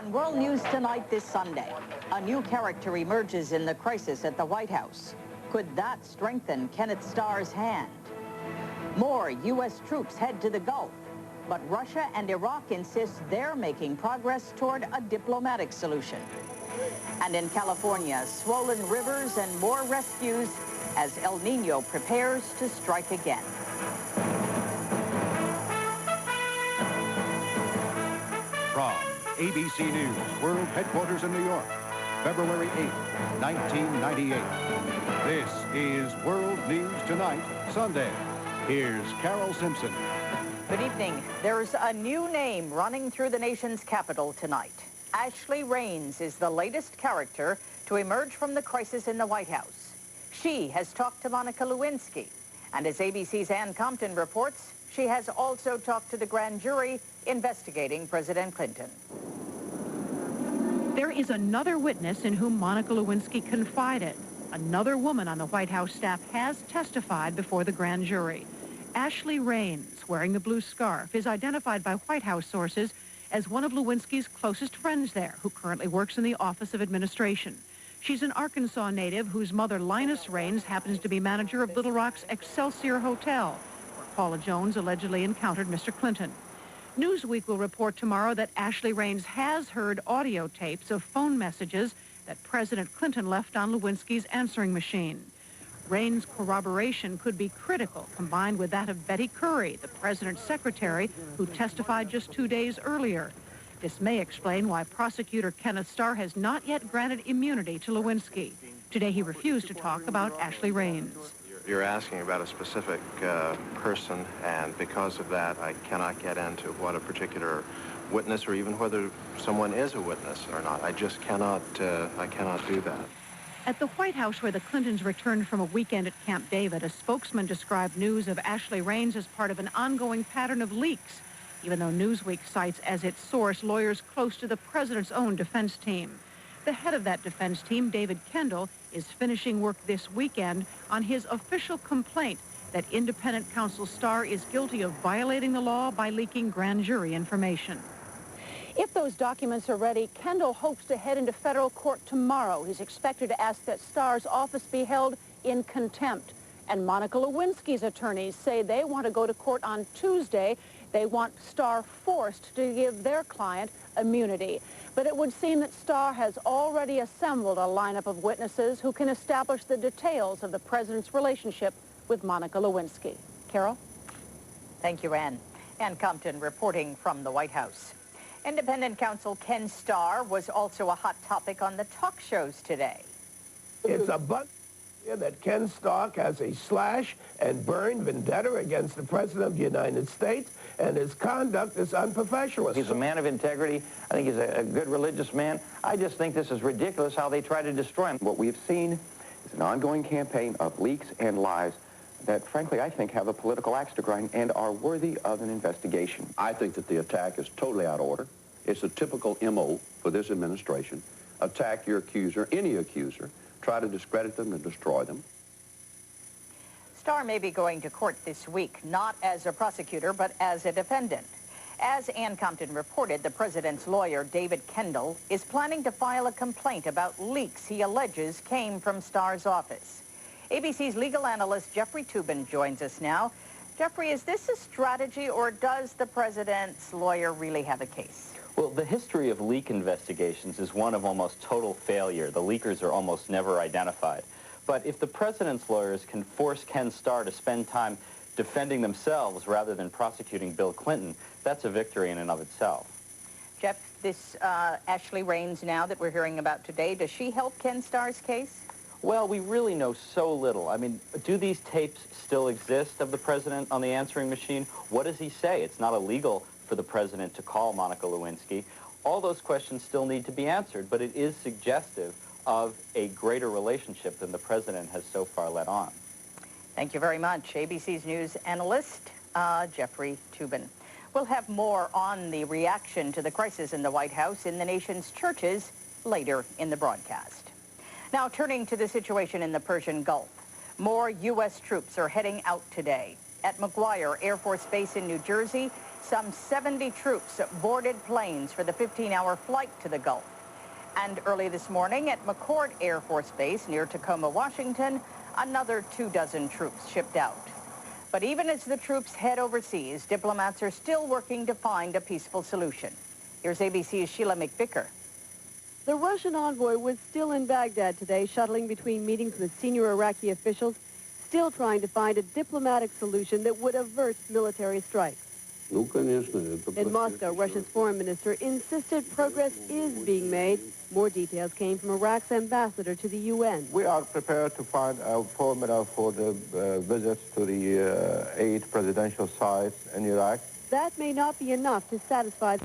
On World News Tonight this Sunday, a new character emerges in the crisis at the White House. Could that strengthen Kenneth Starr's hand? More U.S. troops head to the Gulf, but Russia and Iraq insist they're making progress toward a diplomatic solution. And in California, swollen rivers and more rescues as El Nino prepares to strike again. From ABC News World Headquarters in New York, February 8, 1998. This is World News Tonight, Sunday. Here's Carole Simpson. Good evening. There's a new name running through the nation's capital tonight. Ashley Raines is the latest character to emerge from the crisis in the White House. She has talked to Monica Lewinsky, and as ABC's Ann Compton reports, she has also talked to the grand jury investigating President Clinton. There is another witness in whom Monica Lewinsky confided. Another woman on the White House staff has testified before the grand jury. Ashley Raines, wearing the blue scarf, is identified by White House sources as one of Lewinsky's closest friends there, who currently works in the Office of Administration. She's an Arkansas native whose mother, Linus Raines, happens to be manager of Little Rock's Excelsior Hotel, where Paula Jones allegedly encountered Mr. Clinton. Newsweek will report tomorrow that Ashley Raines has heard audio tapes of phone messages that President Clinton left on Lewinsky's answering machine. Raines' corroboration could be critical, combined with that of Betty Curry, the president's secretary, who testified just 2 days earlier. This may explain why prosecutor Kenneth Starr has not yet granted immunity to Lewinsky. Today he refused to talk about Ashley Raines. You're asking about a specific person, and because of that, I cannot get into what a particular witness or even whether someone is a witness or not. I just cannot, I cannot do that. At the White House, where the Clintons returned from a weekend at Camp David, a spokesman described news of Ashley Raines as part of an ongoing pattern of leaks, even though Newsweek cites as its source lawyers close to the president's own defense team. The head of that defense team, David Kendall, is finishing work this weekend on his official complaint that independent counsel Starr is guilty of violating the law by leaking grand jury information. If those documents are ready, Kendall hopes to head into federal court tomorrow. He's expected to ask that Starr's office be held in contempt. And Monica Lewinsky's attorneys say they want to go to court on Tuesday. They want Starr forced to give their client immunity. But it would seem that Starr has already assembled a lineup of witnesses who can establish the details of the president's relationship with Monica Lewinsky. Carol? Thank you, Ann. Ann Compton reporting from the White House. Independent counsel Ken Starr was also a hot topic on the talk shows today. It's a buck that Ken Starr has a slash and burn vendetta against the President of the United States, and his conduct is unprofessional. He's a man of integrity. I think he's a good religious man. I just think this is ridiculous how they try to destroy him. What we've seen is an ongoing campaign of leaks and lies that, frankly, I think have a political axe to grind and are worthy of an investigation. I think that the attack is totally out of order. It's a typical MO for this administration. Attack your accuser, any accuser, try to discredit them and destroy them. Starr may be going to court this week, not as a prosecutor, but as a defendant. As Ann Compton reported, the president's lawyer, David Kendall, is planning to file a complaint about leaks he alleges came from Starr's office. ABC's legal analyst Jeffrey Toobin joins us now. Jeffrey, is this a strategy, or does the president's lawyer really have a case? Well, the history of leak investigations is one of almost total failure. The leakers are almost never identified. But if the president's lawyers can force Ken Starr to spend time defending themselves rather than prosecuting Bill Clinton, that's a victory in and of itself. Jeff, this Ashley Raines now that we're hearing about today, does she help Ken Starr's case? Well, we really know so little. I mean, do these tapes still exist of the president on the answering machine? What does he say? It's not illegal for the president to call Monica Lewinsky. All those questions still need to be answered, but it is suggestive of a greater relationship than the president has so far let on. Thank you very much. ABC's news analyst, Jeffrey Toobin. We'll have more on the reaction to the crisis in the White House in the nation's churches later in the broadcast. Now, turning to the situation in the Persian Gulf. More U.S. troops are heading out today. At McGuire Air Force Base in New Jersey, Some 70 troops boarded planes for the 15-hour flight to the Gulf. And early this morning at McChord Air Force Base near Tacoma, Washington, another 24 troops shipped out. But even as the troops head overseas, diplomats are still working to find a peaceful solution. Here's ABC's Sheila McVicker. The Russian envoy was still in Baghdad today, shuttling between meetings with senior Iraqi officials, still trying to find a diplomatic solution that would avert military strikes. In Moscow, Russia's foreign minister insisted progress is being made. More details came from Iraq's ambassador to the UN. We are prepared to find a formula for the visits to the 8 presidential sites in Iraq. That may not be enough to satisfy